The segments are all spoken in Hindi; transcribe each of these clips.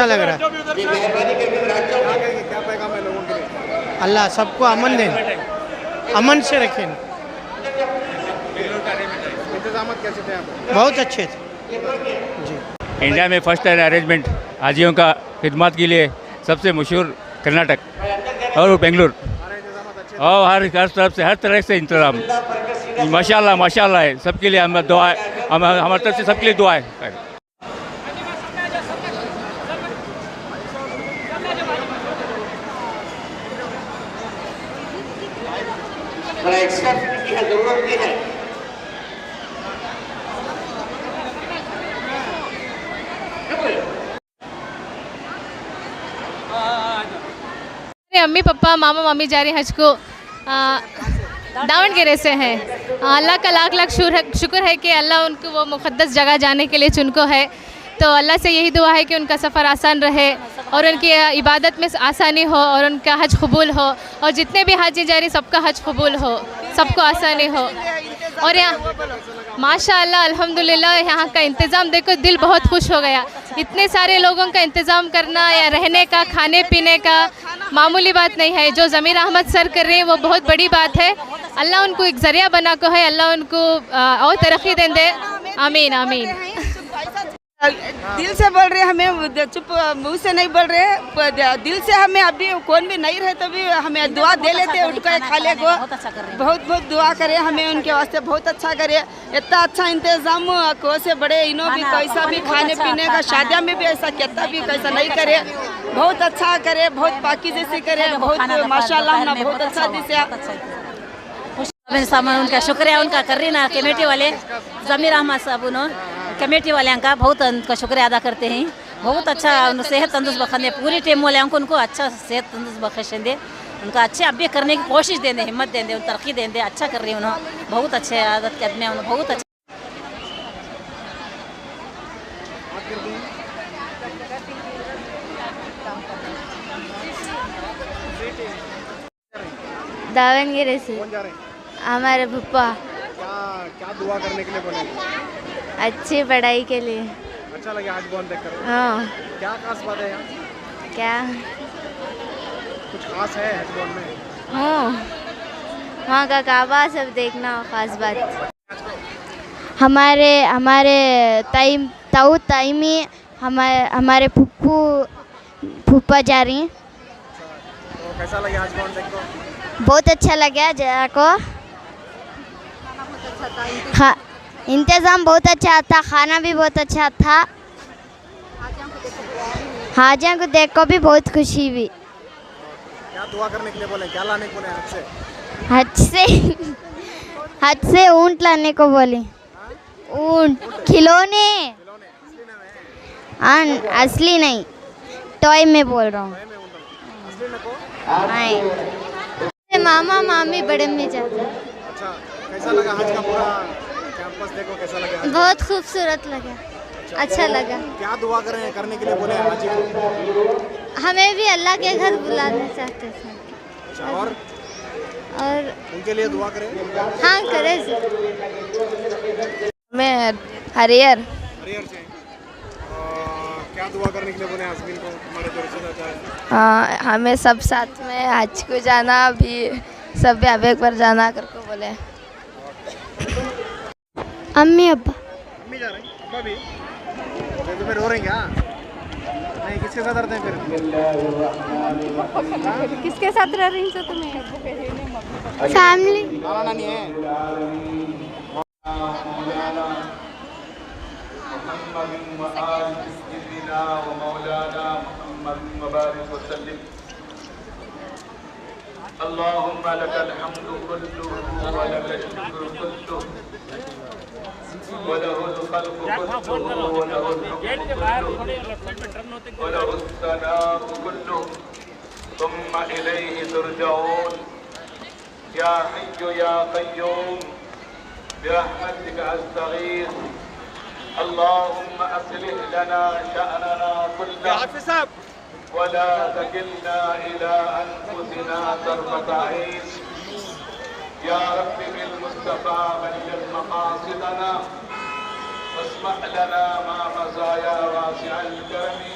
अच्छा लग रहा है। क्या पैगाम है लोगों के लिए? अल्लाह सबको अमन दे, अमन से रखें। इंतजाम कैसे थे यहाँ पे? बहुत अच्छे थे जी। इंडिया में फर्स्ट टाइम अरेंजमेंट हाजियों का खिदमत के लिए सबसे मशहूर कर्नाटक और बेंगलुरु और हर तरफ से हर तरह से इंतजाम माशाल्लाह माशाल्लाह है। सबके लिए हम दुआ है, हमारी तरफ से सबके लिए दुआ है। एक्स्ट्रा की जरूरत भी है। अम्मी पापा मामा मामी जा रहे हैं हज को, दावणगेरे से हैं। अल्लाह का लाख लाख शुक्र है कि अल्लाह उनको वो मुक़द्दस जगह जाने के लिए चुनको है। तो अल्लाह से यही दुआ है कि उनका सफ़र आसान रहे और उनकी इबादत में आसानी हो और उनका हज कबूल हो और जितने भी हाजी जा रही सबका हज कबूल हो, सबको आसानी हो। और यहाँ माशाअल्लाह अल्हम्दुलिल्लाह यहाँ का इंतज़ाम देखो दिल बहुत खुश हो गया। इतने सारे लोगों का इंतज़ाम करना या रहने का खाने पीने का मामूली बात नहीं है। जो ज़मीर अहमद सर कर रहे हैं वो बहुत बड़ी बात है। अल्लाह उनको एक ज़रिया बना को है, अल्लाह उनको और तरक्की दें दे। आमीन आमीन। दिल से बोल रहे हमें, चुप मुंह से नहीं बोल रहे, दिल से हमें अभी कौन भी नहीं रहे तो भी हमें दुआ दे लेते उठ कर खाले को। बहुत बहुत दुआ करे हमें उनके वास्ते, बहुत अच्छा करे। इतना अच्छा इंतजाम को से बड़े इन्हों भी कैसा भी खाने पीने का, शादियाँ में भी ऐसा कहता भी कैसा नहीं करे, बहुत अच्छा करे, बहुत पाकी जैसे करे, बहुत माशाल्लाह ना बहुत अच्छा दिसे। सामान उनका शुक्रिया उनका कर रही ना कमेटी वाले ज़मीर अहमद साहब कमेटी वाले का बहुत उनका शुक्रिया अदा करते हैं। बहुत अच्छा सेहत तंदुरुस्त बखंदे पूरी टीम वाले उनको अच्छा सेहत तंदुरुस्त बख्शेंदे, उनका अच्छे अब भी करने की कोशिश देंगे, हिम्मत देंगे, तरक्की देंगे, अच्छा कर रही हैं उन्होंने। बहुत अच्छे आदत के आदमी उन्होंने बहुत अच्छा। दावणगेरे से कौन जा रहे हैं? हमारे पप्पा। क्या दुआ करने के लिए बोले? अच्छी पढ़ाई के लिए। अच्छा लगे आज बॉल देखकर? हाँ। क्या खास बात है यहाँ? क्या कुछ खास है हज बॉल में? हाँ, वहाँ का काबा सब देखना खास बात। हमारे हमारे ताईमी हमारे फूफा जा रही हैं। तो कैसा लगे आज बॉल देखकर? बहुत अच्छा लगा जरा को। हाँ, इंतज़ाम बहुत अच्छा था, खाना भी बहुत अच्छा था। हाजियों को देख को भी बहुत खुशी हुई। क्या दुआ करने के लिए बोले? क्या लाने को बोले हज से? हज से ऊँट लाने को बोले। ऊँट खिलौने, असली नहीं, टॉय में बोल रहा हूँ। मामा मामी बड़े में जाते हैं। अच्छा, कैसा लगा हज का पूरा कैंपस देखो? कैसा लगा? बहुत खूबसूरत लगा, अच्छा लगा। क्या दुआ करने के लिए बोले हाजी को? हमें भी अल्लाह के घर बुलाना चाहते थे। अच्छा, और उनके लिए दुआ करें? हाँ करें। मैं हरियर से क्या दुआ करने के लिए बोले हस्बैंड को? हमारे जो रिश्तेदार हैं। हाँ, हमें सब साथ में हज को जाना, भी सब भी अब एक बार जाना करके बोले। अम्मी अब्बा। अम्मी जा रहे हैं? अब्बा भी? तो फिर रो रहे हैं क्या? नहीं, किसके साथ रहते हैं फिर? किसके साथ रह रही हो तुम्हें? फैमिली। नाना नानी है? अल्लाहुम्मा लकल हम्दु कुल्लुहु व लकल शुक्र कुल्लुहु व लहुल खल्क़ु कुल्लुहु व लहुल हुक्मु व लहुस सनाउ कुल्लुहु थुम्मा इलैहि तुरजऊन या हय्यु या क़य्यूम बिरहमतिका अस्तगीथ अल्लाहुम्मा अस्लिह लना शअनना कुल्लहु वला तकिलना इला अनफुसिना तरफता ऐन या रब्बि बिल मुस्तफा बल्लिग मकासिदना वस्मह लना मा मज़ाया वासिअल करमी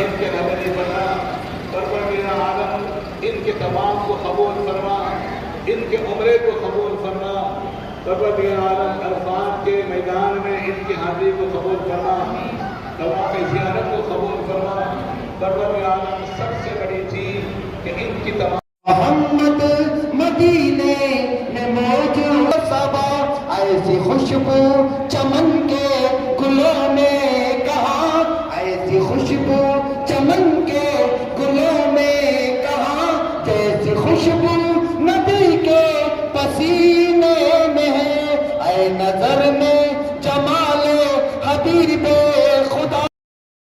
इनके नबी बना परवरदिगार आलम इनके तमाम को कबूल फरमा इनके उम्रे को कबूल फरमा परवरदिगार आलम अरफात के मैदान में इनकी हाजिरी को कबूल फरमा तवाफ़ ज़ियारत को कबूल फरमा परवरदिगार आलम सबसे बड़ी चीज़ कि इनकी तमाम मोहम्मद मदीने में मौजूद सबा ऐसी खुशबू चमन के गुलों में कहाँ ऐसी खुशबू चमन के गुलों में कहाँ जैसी खुशबू नबी के पसीने में है ऐ नजर में जमाले हबीबे